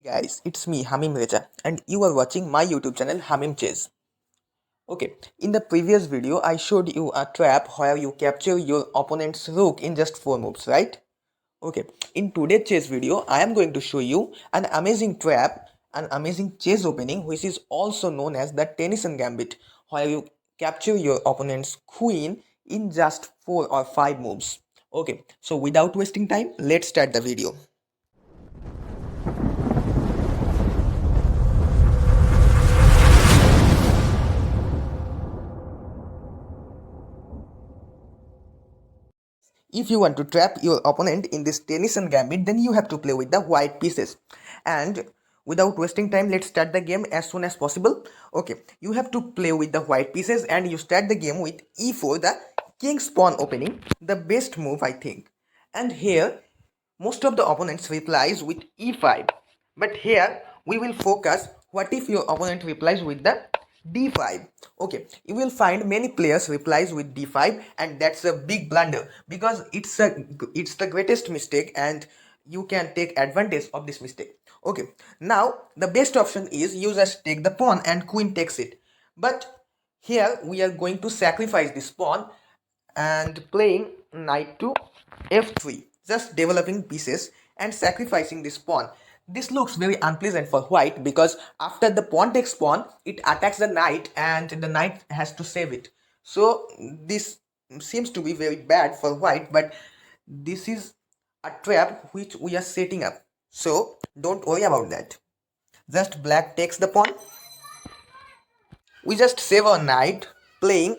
Guys, it's me Hamim Reza and you are watching my YouTube channel Hamim Chess. Okay, in the previous video I showed you a trap where you capture your opponent's rook in just 4 moves, right? Okay, in today's chess video I am going to show you an amazing trap, an amazing chess opening which is also known as the Tennyson gambit, where you capture your opponent's queen in just 4 or 5 moves. Okay, so without wasting time, let's start the video. If you want to trap your opponent in this Tennyson gambit, then you have to play with the white pieces. And without wasting time, let's start the game as soon as possible. Okay, you have to play with the white pieces and you start the game with e4, the king's pawn opening, the best move I think. And here, most of the opponents replies with e5. But here, we will focus what if your opponent replies with the d5. Okay, you will find many players replies with d5 and that's a big blunder because it's the greatest mistake and you can take advantage of this mistake. Okay, now the best option is you just take the pawn and queen takes it, but here we are going to sacrifice this pawn and playing knight to f3, just developing pieces and sacrificing this pawn. This looks very unpleasant for white because after the pawn takes pawn, it attacks the knight and the knight has to save it. So this seems to be very bad for white, but this is a trap which we are setting up. So don't worry about that. Just black takes the pawn. We just save our knight playing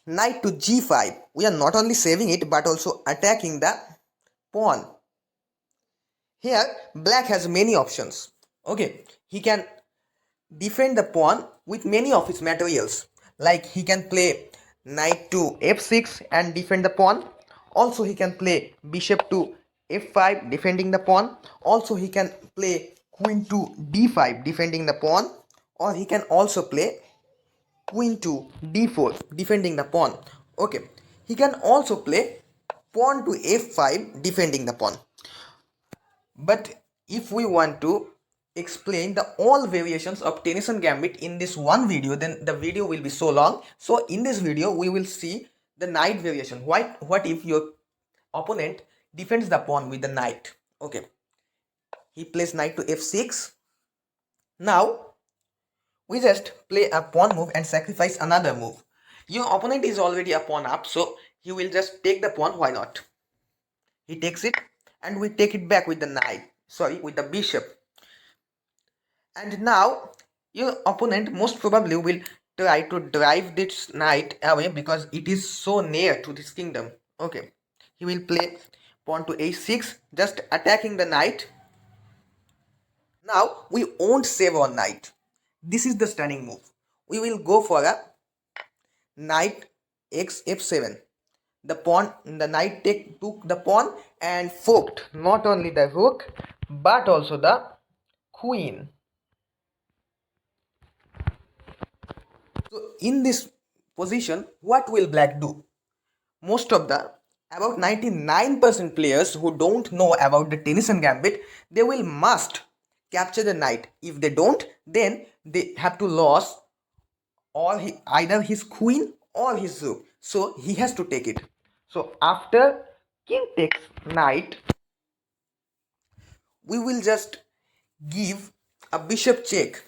knight to g5. We are not only saving it but also attacking the pawn. Here black has many options. Okay, he can defend the pawn with many of his materials, like he can play knight to f6 and defend the pawn. Also he can play bishop to f5 defending the pawn. Also he can play queen to d5 defending the pawn, or he can also play queen to d4 defending the pawn. Okay, he can also play pawn to f5 defending the pawn. But if we want to explain the all variations of Tennyson gambit in this one video, then the video will be so long. So in this video we will see the knight variation. What if your opponent defends the pawn with the knight? Okay, he plays knight to f6. Now we just play a pawn move and sacrifice another move. Your opponent is already a pawn up, so he will just take the pawn. Why not? He takes it and we take it back with the knight, sorry, with the bishop. And now your opponent most probably will try to drive this knight away because it is so near to this kingdom. Okay, he will play pawn to a6, just attacking the knight. Now we won't save our knight. This is the stunning move. We will go for a knight x f7. The knight took the pawn and forked not only the rook but also the queen. So in this position, what will black do? Most of the about 99% players who don't know about the Tennyson gambit, they will must capture the knight. If they don't, then they have to lose or either his queen or his rook. So he has to take it. So after king takes knight, we will just give a bishop check.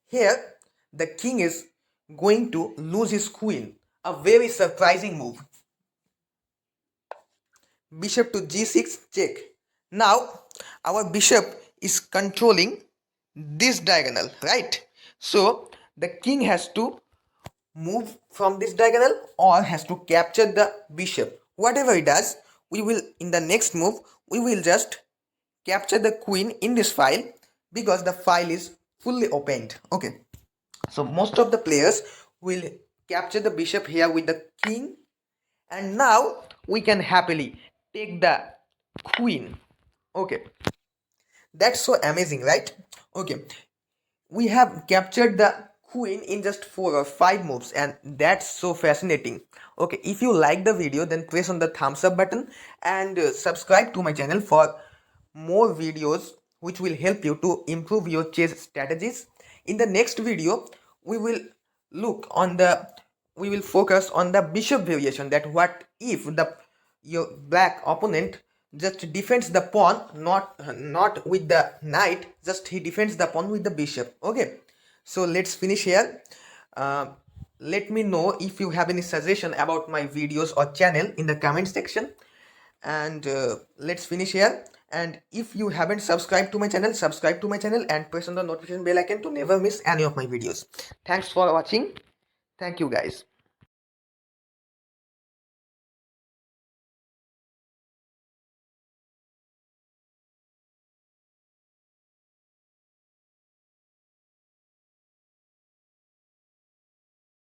Here the king is going to lose his queen. A very surprising move. Bishop to g6 check. Now our bishop is controlling this diagonal, right? So the king has to move from this diagonal or has to capture the bishop. Whatever he does, we will in the next move we will just capture the queen in this file because the file is fully opened. Okay, so most of the players will capture the bishop here with the king, and now we can happily take the queen. Okay, that's so amazing, right? Okay, we have captured the queen in just 4 or 5 moves and that's so fascinating. Okay, if you like the video then press on the thumbs up button and subscribe to my channel for more videos which will help you to improve your chess strategies. In the next video, we will look on the we will focus on the bishop variation, that what if the your black opponent just defends the pawn, not with the knight, just he defends the pawn with the bishop. Okay, so let's finish here. uh, let me know if you have any suggestion about my videos or channel in the comment section. And let's finish here. And if you haven't subscribed to my channel, subscribe to my channel and press on the notification bell icon to never miss any of my videos. Thanks for watching. Thank you guys.